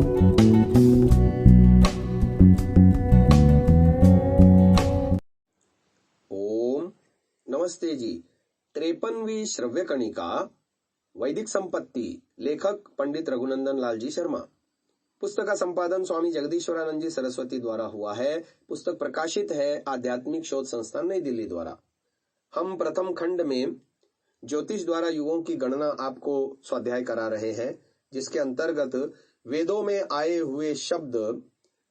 ओम नमस्ते जी। 53वीं श्रव्य कणिका वैदिक संपत्ति, लेखक पंडित रघुनंदन लाल जी शर्मा। पुस्तक का संपादन स्वामी जगदीश्वरानंद जी सरस्वती द्वारा हुआ है। पुस्तक प्रकाशित है आध्यात्मिक शोध संस्थान नई दिल्ली द्वारा। हम प्रथम खंड में ज्योतिष द्वारा युगों की गणना आपको स्वाध्याय करा रहे हैं, जिसके अंतर्गत वेदों में आए हुए शब्द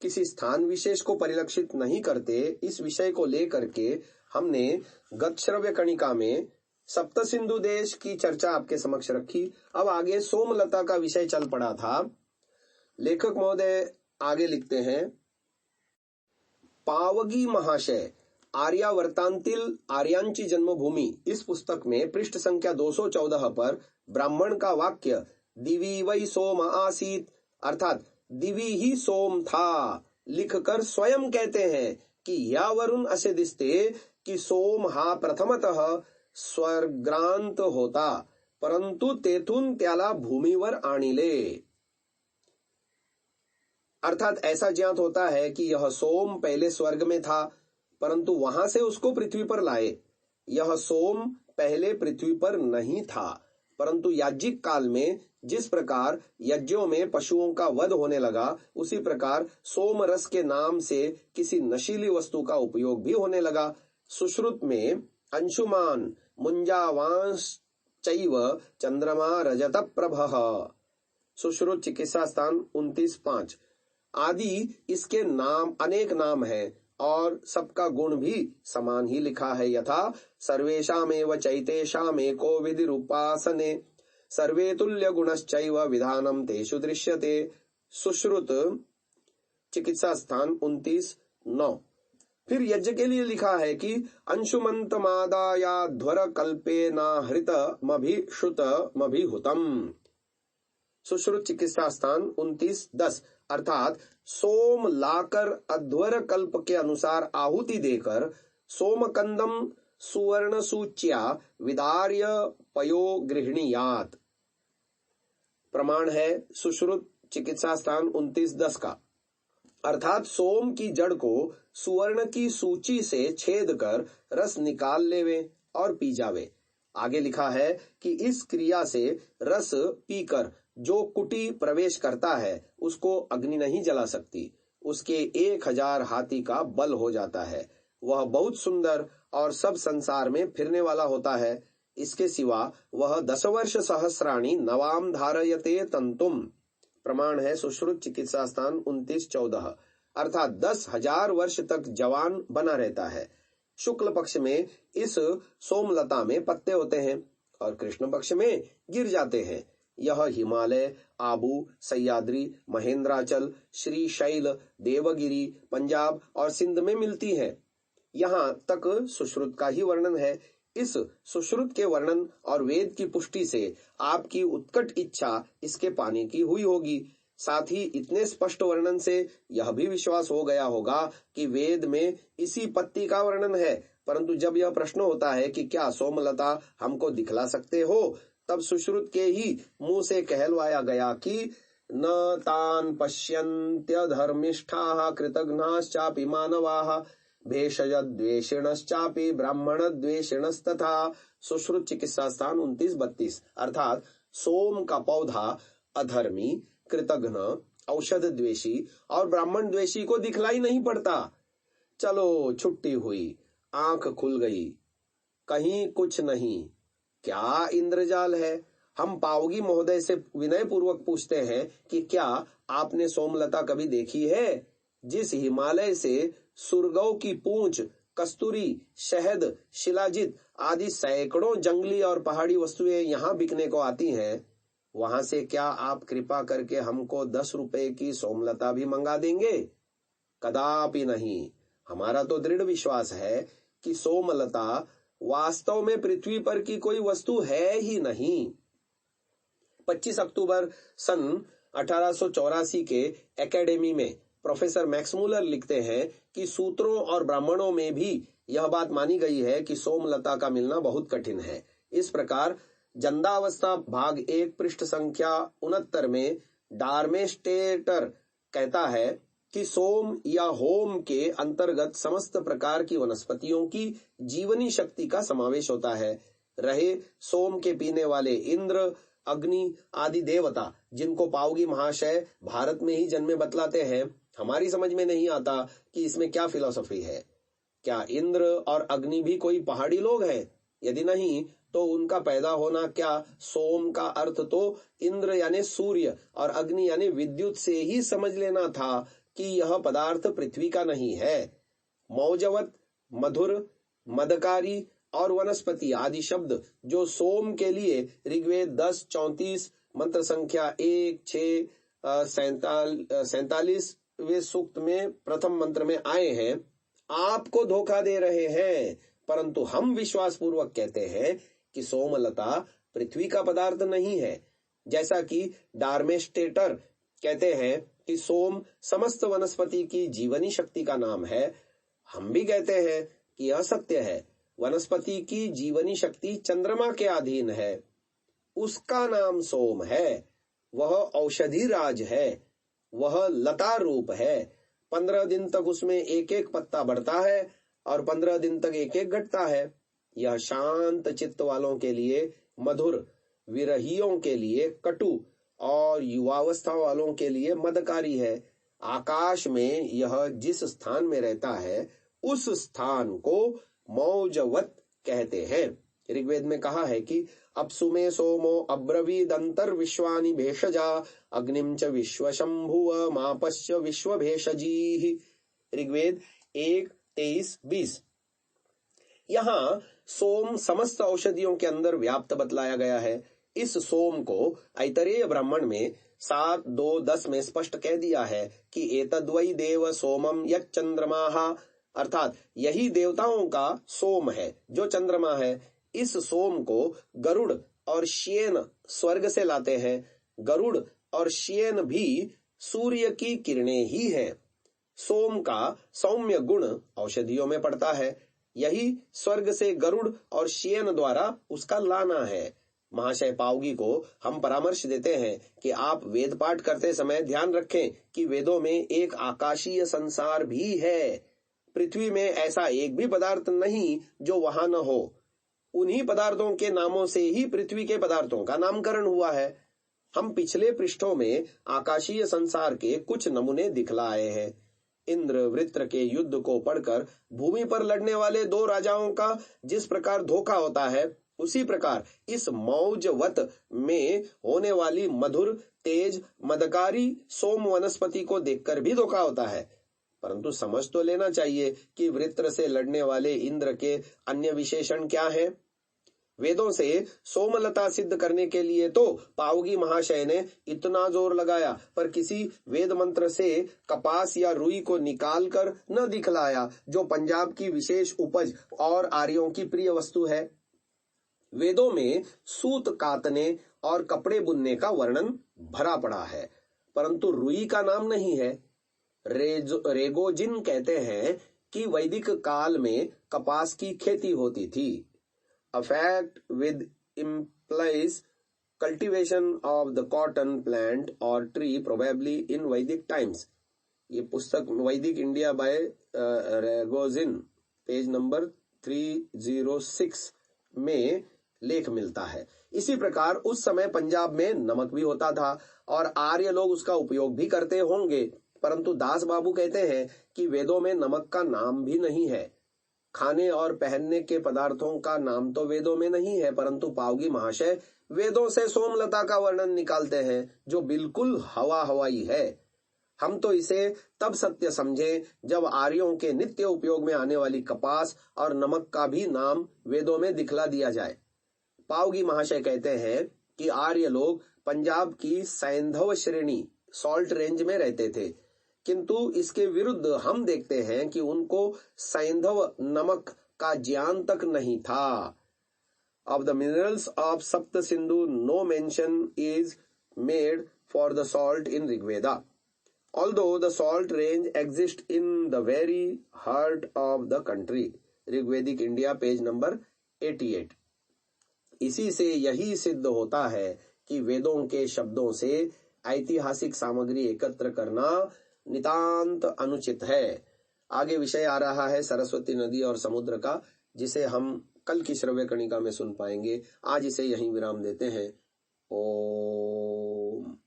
किसी स्थान विशेष को परिलक्षित नहीं करते। इस विषय को लेकर के हमने गत श्रव्य कणिका में सप्त सिंधु देश की चर्चा आपके समक्ष रखी। अब आगे सोमलता का विषय चल पड़ा था। लेखक महोदय आगे लिखते हैं, पावगी महाशय आर्यावर्तांतील आर्यांची जन्मभूमि, इस पुस्तक में पृष्ठ संख्या 214 पर ब्राह्मण का वाक्य दिवी वै सोम आसीत अर्थात दिवी ही सोम था लिखकर स्वयं कहते हैं की यावरून असे दिसते की सोम हा प्रथमतः स्वर्गांत होता, परंतु तेथून त्याला भूमीवर आणिले। अर्थात ऐसा ज्ञात होता है कि यह सोम पहले स्वर्ग में था, परंतु वहां से उसको पृथ्वी पर लाए। यह सोम पहले पृथ्वी पर नहीं था, परंतु याज्ञिक काल में जिस प्रकार यज्ञों में पशुओं का वध होने लगा, उसी प्रकार सोम रस के नाम से किसी नशीली वस्तु का उपयोग भी होने लगा। सुश्रुत में अंशुमान मुंजावांश चैव चंद्रमा रजत प्रभः, सुश्रुत चिकित्सा स्थान 29-5 आदि इसके नाम अनेक नाम है और सबका गुण भी समान ही लिखा है। यथा सर्वेषामेव चैतेषामेको विधिरुपासने सर्वे तुल्य गुणश्चैव विधानम तेषु दृश्यते, सुश्रुत चिकित्सा स्थान 29-9। फिर यज्ञ के लिए लिखा है कि अंशुमंत मादायाध्वर कल्पे नाहृत मभिश्रुत मभिहुतम, सुश्रुत चिकित्सा स्थान 29-10 अर्थात सोम लाकर अध्वर कल्प के अनुसार आहुति देकर सोमकंदम सुवर्ण सूच्या विदार्य पयो गृहिणीयात, प्रमाण है सुश्रुत चिकित्सा स्थान 29-10 का। अर्थात सोम की जड़ को सुवर्ण की सूची से छेद कर रस निकाल लेवे और पी जावे। आगे लिखा है कि इस क्रिया से रस पीकर जो कुटी प्रवेश करता है उसको अग्नि नहीं जला सकती, उसके 1000 हाथी का बल हो जाता है। वह बहुत सुंदर और सब संसार में फिरने वाला होता है। इसके सिवा वह 10 वर्ष सहस्राणी नवाम धारयते तंतुम, प्रमाण है सुश्रुत चिकित्सा स्थान 29-14 अर्थात 10,000 वर्ष तक जवान बना रहता है। शुक्ल पक्ष में इस सोमलता में पत्ते होते हैं और कृष्ण पक्ष में गिर जाते हैं। यह हिमालय, आबू, सह्याद्री, महेंद्राचल, श्रीशैल, देवगिरी, पंजाब और सिंध में मिलती है। यहाँ तक सुश्रुत का ही वर्णन है। इस सुश्रुत के वर्णन और वेद की पुष्टि से आपकी उत्कट इच्छा इसके पाने की हुई होगी। साथ ही इतने स्पष्ट वर्णन से यह भी विश्वास हो गया होगा कि वेद में इसी पत्ती का वर्णन है। परंतु जब यह प्रश्न होता है कि क्या सोमलता हमको दिखला सकते हो, तब सुश्रुत के ही मुंह से कहलवाया गया कि न तान पश्यन्त्य धर्मिष्ठाः कृतघ्नाश्चापि मानवाः भेषजद्वेषिणश्चापि ब्राह्मण द्वेषिणस्तथा, सुश्रुत चिकित्सा स्थान 29-32 अर्थात सोम का पौधा अधर्मी, कृतघ्न, औषध द्वेषी और ब्राह्मण द्वेषी को दिखलाई नहीं पड़ता। चलो छुट्टी हुई, आंख खुल गई, कहीं कुछ नहीं, क्या इंद्रजाल है। हम पावगी महोदय से विनय पूर्वक पूछते हैं कि क्या आपने सोमलता कभी देखी है? जिस हिमालय से सुरगौ की पूंछ, कस्तूरी, शहद, शिलाजित आदि सैकड़ों जंगली और पहाड़ी वस्तुएं यहाँ बिकने को आती हैं, वहां से क्या आप कृपा करके हमको 10 रुपए की सोमलता भी मंगा देंगे? कदापि नहीं। हमारा तो दृढ़ विश्वास है कि सोमलता वास्तव में पृथ्वी पर की कोई वस्तु है ही नहीं। 25 अक्टूबर सन 1884 के एकेडमी में प्रोफेसर मैक्समूलर लिखते हैं कि सूत्रों और ब्राह्मणों में भी यह बात मानी गई है कि सोमलता का मिलना बहुत कठिन है। इस प्रकार जंदावस्था भाग 1 पृष्ठ संख्या 69 में डार्मेस्टेटर कहता है कि सोम या होम के अंतर्गत समस्त प्रकार की वनस्पतियों की जीवनी शक्ति का समावेश होता है। रहे सोम के पीने वाले इंद्र, अग्नि आदि देवता, जिनको पावगी महाशय भारत में ही जन्मे बतलाते हैं, हमारी समझ में नहीं आता कि इसमें क्या फिलॉसफी है। क्या इंद्र और अग्नि भी कोई पहाड़ी लोग हैं? यदि नहीं तो उनका पैदा होना क्या सोम का अर्थ तो इंद्र यानी सूर्य और अग्नि यानी विद्युत से ही समझ लेना था कि यह पदार्थ पृथ्वी का नहीं है। मौजवत, मधुर, मदकारी और वनस्पति आदि शब्द जो सोम के लिए ऋग्वेद 10:34 मंत्र संख्या 1-6-47वें सूक्त में प्रथम मंत्र में आए हैं, आपको धोखा दे रहे हैं। परंतु हम विश्वास पूर्वक कहते हैं कि सोमलता पृथ्वी का पदार्थ नहीं है। जैसा कि डार्मेस्टेटर कहते हैं कि सोम समस्त वनस्पति की जीवनी शक्ति का नाम है, हम भी कहते हैं कि यह सत्य है। वनस्पति की जीवनी शक्ति चंद्रमा के अधीन है, उसका नाम सोम है। वह औषधि राज है, वह लता रूप है। 15 दिन तक उसमें एक एक पत्ता बढ़ता है और 15 दिन तक एक एक घटता है। यह शांत चित्त वालों के लिए मधुर, विरहियों के लिए कटु और युवावस्था वालों के लिए मदकारी है। आकाश में यह जिस स्थान में रहता है उस स्थान को मौजवत कहते हैं। ऋग्वेद में कहा है कि अपसु में सोमो अब्रवीद अंतर विश्वानि भेषजा अग्निम च विश्वशंभुव मापश्य विश्व भेषजी। ऋग्वेद 1:23-20। यहाँ सोम समस्त औषधियों के अंदर व्याप्त बतलाया गया है। इस सोम को ऐतरेय ब्राह्मण में 7:2-10 में स्पष्ट कह दिया है कि एतद्वै देव सोमम यच्चंद्रमाः, अर्थात यही देवताओं का सोम है जो चंद्रमा है। इस सोम को गरुड़ और श्येन स्वर्ग से लाते हैं। गरुड़ और श्येन भी सूर्य की किरणें ही हैं। सोम का सौम्य गुण औषधियों में पड़ता है, यही स्वर्ग से गरुड़ और श्येन द्वारा उसका लाना है। महाशय पावगी को हम परामर्श देते हैं कि आप वेद पाठ करते समय ध्यान रखें कि वेदों में एक आकाशीय संसार भी है। पृथ्वी में ऐसा एक भी पदार्थ नहीं जो वहां न हो। उन्हीं पदार्थों के नामों से ही पृथ्वी के पदार्थों का नामकरण हुआ है। हम पिछले पृष्ठों में आकाशीय संसार के कुछ नमूने दिखलाए हैं। इंद्र वृत्र के युद्ध को पढ़कर भूमि पर लड़ने वाले 2 राजाओं का जिस प्रकार धोखा होता है, उसी प्रकार इस मौजवत में होने वाली मधुर, तेज, मदकारी सोम वनस्पति को देखकर भी धोखा होता है। परंतु समझ तो लेना चाहिए कि वृत्र से लड़ने वाले इंद्र के अन्य विशेषण क्या हैं। वेदों से सोमलता सिद्ध करने के लिए तो पावगी महाशय ने इतना जोर लगाया, पर किसी वेद मंत्र से कपास या रुई को निकाल कर न दिखलाया, जो पंजाब की विशेष उपज और आर्यों की प्रिय वस्तु है। वेदों में सूत कातने और कपड़े बुनने का वर्णन भरा पड़ा है, परंतु रुई का नाम नहीं है। रेगोजिन कहते हैं कि वैदिक काल में कपास की खेती होती थी। A fact which implies cultivation of the cotton plant or tree probably in Vedic times। ये पुस्तक वैदिक इंडिया बाय रेगोजिन पेज नंबर 306 में लेख मिलता है। इसी प्रकार उस समय पंजाब में नमक भी होता था और आर्य लोग उसका उपयोग भी करते होंगे, परंतु दास बाबू कहते हैं कि वेदों में नमक का नाम भी नहीं है। खाने और पहनने के पदार्थों का नाम तो वेदों में नहीं है, परंतु पावगी महाशय वेदों से सोमलता का वर्णन निकालते हैं जो बिल्कुल हवाई है। हम तो इसे तब सत्य समझें जब आर्यों के नित्य उपयोग में आने वाली कपास और नमक का भी नाम वेदों में दिखला दिया जाए। पावगी महाशय कहते हैं कि आर्य लोग पंजाब की सैंधव श्रेणी सॉल्ट रेंज में रहते थे, किंतु इसके विरुद्ध हम देखते हैं कि उनको सैंधव नमक का ज्ञान तक नहीं था। Of the minerals of Sapta Sindhu, no mention is made for the salt in Rigveda, although the salt range exists in the very heart of the country। Rigvedic India page number 88। इसी से यही सिद्ध होता है कि वेदों के शब्दों से ऐतिहासिक सामग्री एकत्र करना नितांत अनुचित है। आगे विषय आ रहा है सरस्वती नदी और समुद्र का, जिसे हम कल की श्रव्य कणिका में सुन पाएंगे। आज इसे यहीं विराम देते हैं। ओम।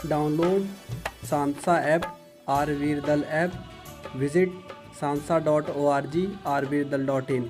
डाउनलोड सांसा ऐप, आरवीरदल ऐप, विजिट sansa.org, rvirdal.in।